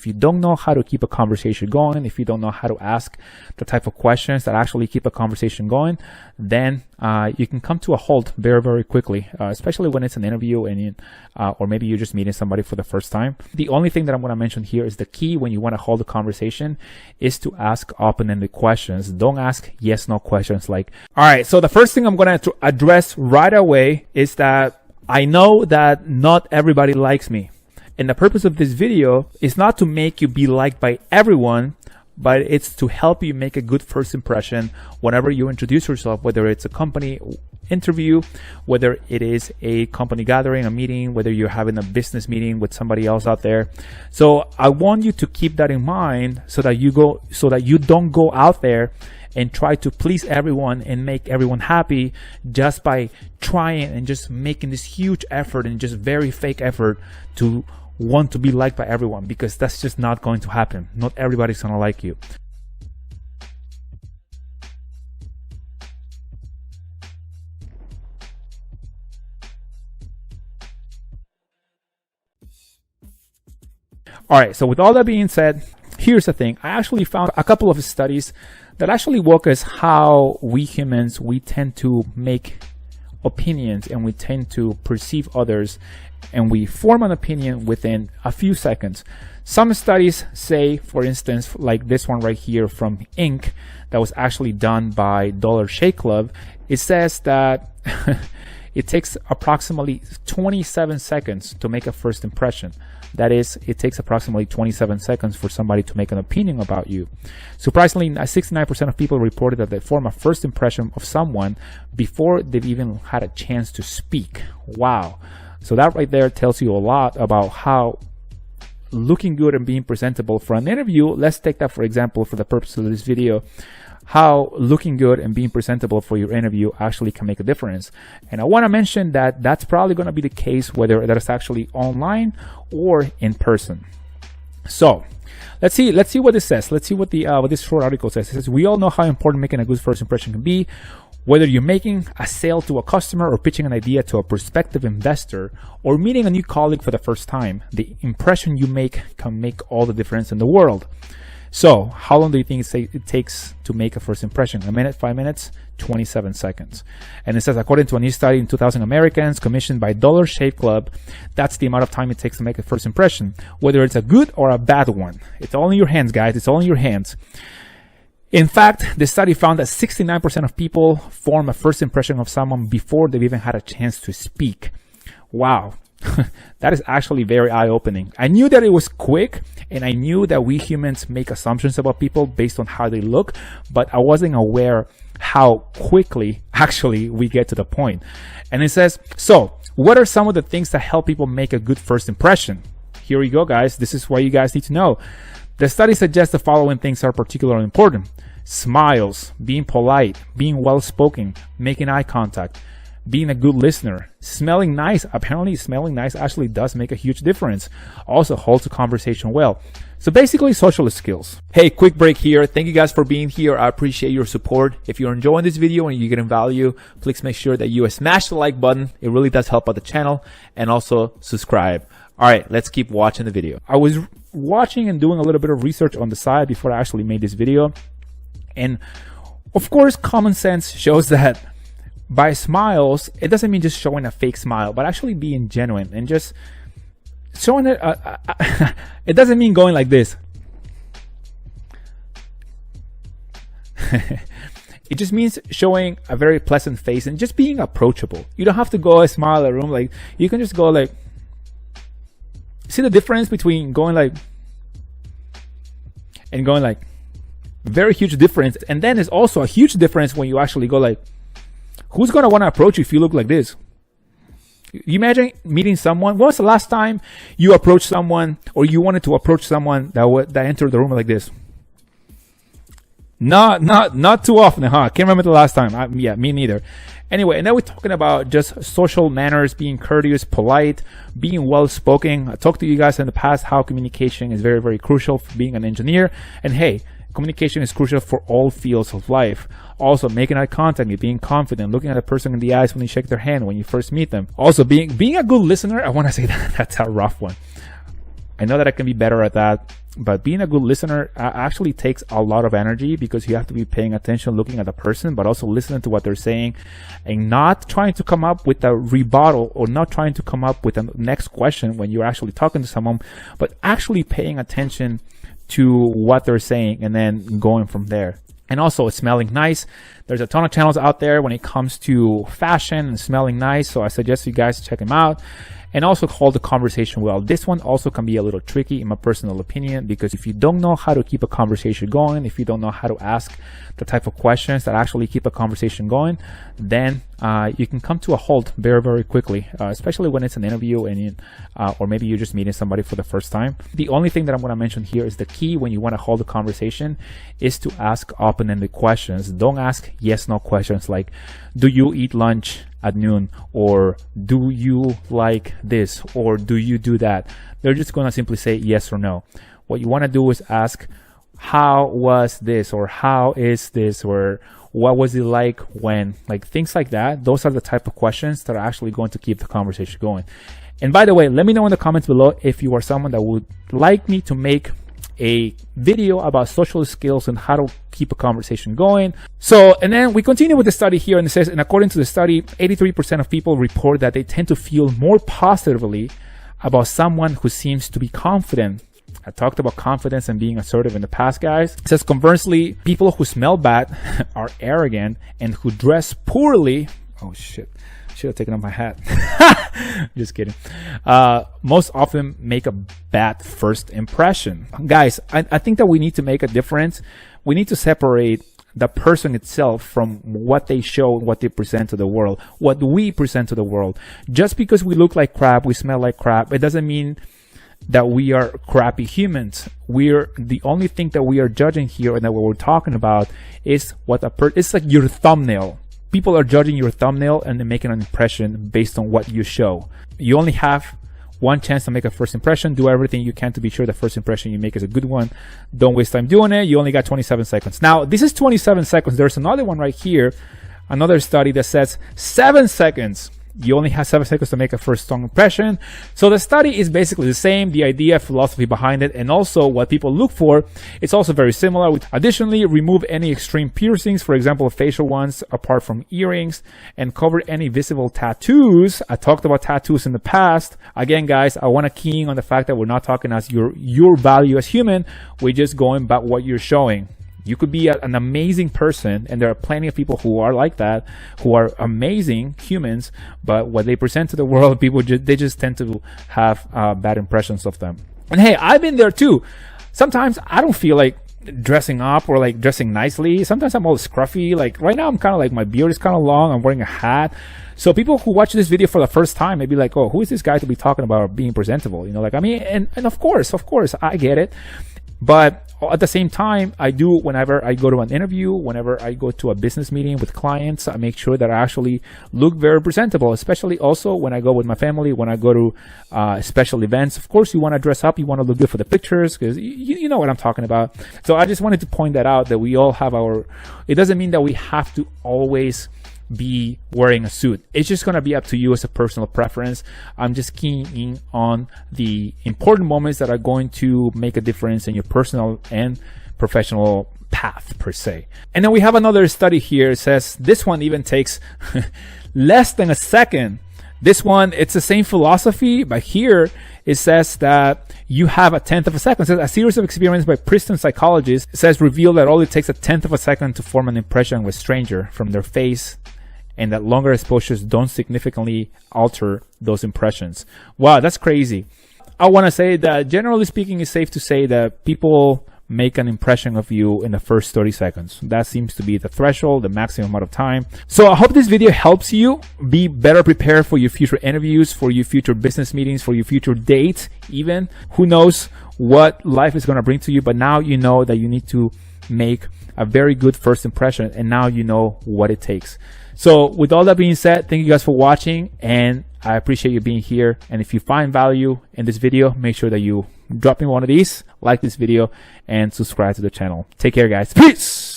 If you don't know how to keep a conversation going, if you don't know how to ask the type of questions that actually keep a conversation going, then you can come to a halt very, very quickly, especially when it's an interview or maybe you're just meeting somebody for the first time. The only thing that I'm going to mention here is the key when you want to hold a conversation is to ask open-ended questions. Don't ask yes/no questions like, all right, so the first thing I'm going to address right away is that I know that not everybody likes me. And the purpose of this video is not to make you be liked by everyone, but it's to help you make a good first impression whenever you introduce yourself, whether it's a company interview, whether it is a company gathering, a meeting, whether you're having a business meeting with somebody else out there. So I want you to keep that in mind so that you don't go out there and try to please everyone and make everyone happy just by trying and just making this huge effort and just very fake effort to want to be liked by everyone, because that's just not going to happen. Not everybody's gonna like you. All right, so with all that being said, here's the thing. I actually found a couple of studies that actually walk us how we humans, we tend to make opinions and we tend to perceive others, and we form an opinion within a few seconds. Some studies say, for instance, like this one right here from Inc. that was actually done by Dollar Shave Club, it says that it takes approximately 27 seconds to make a first impression. That is, it takes approximately 27 seconds for somebody to make an opinion about you. Surprisingly, 69% of people reported that they form a first impression of someone before they've even had a chance to speak. Wow. So that right there tells you a lot about how looking good and being presentable for an interview, let's take that for example for the purpose of this video, how looking good and being presentable for your interview actually can make a difference. And I want to mention that that's probably going to be the case whether that is actually online or in person. So let's see what this says. Let's see what this short article says. It says, we all know how important making a good first impression can be. Whether you're making a sale to a customer or pitching an idea to a prospective investor or meeting a new colleague for the first time, the impression you make can make all the difference in the world. So how long do you think it takes to make a first impression? A minute, 5 minutes, 27 seconds. And it says, according to a new study in 2,000 Americans commissioned by Dollar Shave Club, that's the amount of time it takes to make a first impression, whether it's a good or a bad one. It's all in your hands, guys. It's all in your hands. In fact, the study found that 69% of people form a first impression of someone before they've even had a chance to speak. Wow. That is actually very eye-opening. I knew that it was quick, and I knew that we humans make assumptions about people based on how they look, but I wasn't aware how quickly actually we get to the point. And it says, so what are some of the things that help people make a good first impression? Here we go, guys. This is what you guys need to know. The study suggests the following things are particularly important: smiles, being polite, being well-spoken, making eye contact, being a good listener, smelling nice. Apparently smelling nice actually does make a huge difference. Also holds a conversation well. So basically social skills. Hey, quick break here. Thank you guys for being here. I appreciate your support. If you're enjoying this video and you're getting value, please make sure that you smash the like button. It really does help out the channel, and also subscribe. All right, let's keep watching the video. I was watching and doing a little bit of research on the side before I actually made this video. And of course, common sense shows that by smiles, it doesn't mean just showing a fake smile, but actually being genuine and just showing it. It doesn't mean going like this. It just means showing a very pleasant face and just being approachable. You don't have to go and smile at a room. Like, you can just go like, see the difference between going like and going like? Very huge difference. And then there's also a huge difference when you actually go like, who's gonna want to approach you if you look like this? You imagine meeting someone. When was the last time you approached someone, or you wanted to approach someone that entered the room like this? Not too often, huh? I can't remember the last time. Yeah, me neither. Anyway, and then we're talking about just social manners, being courteous, polite, being well-spoken. I talked to you guys in the past how communication is very, very crucial for being an engineer. And hey, communication is crucial for all fields of life. Also, making eye contact, being confident, looking at a person in the eyes when you shake their hand, when you first meet them. Also, being a good listener. I want to say that that's a rough one. I know that I can be better at that. but being a good listener actually takes a lot of energy, because you have to be paying attention, looking at the person, but also listening to what they're saying, and not trying to come up with a rebuttal, or not trying to come up with a next question when you're actually talking to someone, but actually paying attention to what they're saying and then going from there. And also smelling nice. There's a ton of channels out there when it comes to fashion and smelling nice, so I suggest you guys check them out. And also hold the conversation well. This one also can be a little tricky in my personal opinion, because if you don't know how to keep a conversation going, if you don't know how to ask the type of questions that actually keep a conversation going, then you can come to a halt very, very quickly, especially when it's an interview and or maybe you're just meeting somebody for the first time. The only thing that I'm going to mention here is the key when you want to hold a conversation is to ask open-ended questions. Don't ask yes/no questions like, do you eat lunch at noon, or do you like this, or do you do that? They're just going to simply say yes or no. What you want to do is ask, how was this, or how is this, or what was it like when, like things like that. Those are the type of questions that are actually going to keep the conversation going. And by the way, let me know in the comments below if you are someone that would like me to make a video about social skills and how to keep a conversation going. So, and then we continue with the study here, and it says, and according to the study, 83% of people report that they tend to feel more positively about someone who seems to be confident. I talked about confidence and being assertive in the past, guys. It says, conversely, people who smell bad are arrogant, and who dress poorly, oh shit, should have taken off my hat. Just kidding. Most often make a bad first impression. Guys, I think that we need to make a difference. We need to separate the person itself from what they show, what they present to the world, what we present to the world. Just because we look like crap, we smell like crap, it doesn't mean that we are crappy humans. We're the only thing that we are judging here, and that what we're talking about is what it's like your thumbnail. People are judging your thumbnail and then making an impression based on what you show. You only have one chance to make a first impression. Do everything you can to be sure the first impression you make is a good one. Don't waste time doing it. You only got 27 seconds. Now, this is 27 seconds. There's another one right here, another study that says 7 seconds. You only have 7 seconds to make a first strong impression. So the study is basically the same. The idea, philosophy behind it, and also what people look for, it's also very similar. Additionally, remove any extreme piercings, for example, facial ones, apart from earrings, and cover any visible tattoos. I talked about tattoos in the past. Again, guys, I want to key in on the fact that we're not talking as your value as human. We're just going by what you're showing. You could be an amazing person, and there are plenty of people who are like that, who are amazing humans, but what they present to the world, people they just tend to have bad impressions of them. And hey, I've been there too. Sometimes I don't feel like dressing up or like dressing nicely. Sometimes I'm all scruffy. Like right now, I'm kind of like, my beard is kind of long. I'm wearing a hat. So people who watch this video for the first time may be like, oh, who is this guy to be talking about being presentable? You know, like, I mean, and of course, I get it. But at the same time, I do, whenever I go to an interview, whenever I go to a business meeting with clients, I make sure that I actually look very presentable, especially also when I go with my family, when I go to special events. Of course, you want to dress up, you want to look good for the pictures, because you know what I'm talking about. So I just wanted to point that out, that we all have it doesn't mean that we have to always be wearing a suit. It's just going to be up to you as a personal preference. I'm just keying in on the important moments that are going to make a difference in your personal and professional path per se. And then we have another study here. It says this one even takes less than a second. This one, it's the same philosophy, but here it says that you have 1/10 of a second. It says a series of experiments by Princeton psychologists says reveal that all it takes 1/10 of a second to form an impression with a stranger from their face, and that longer exposures don't significantly alter those impressions. Wow, that's crazy. I want to say that generally speaking, it's safe to say that people make an impression of you in the first 30 seconds. That seems to be the threshold, the maximum amount of time. So I hope this video helps you be better prepared for your future interviews, for your future business meetings, for your future dates even. Who knows what life is going to bring to you, but now you know that you need to make a very good first impression, and now you know what it takes. So with all that being said, thank you guys for watching, and I appreciate you being here. And if you find value in this video, make sure that you drop me one of these, like this video, and subscribe to the channel. Take care, guys. Peace!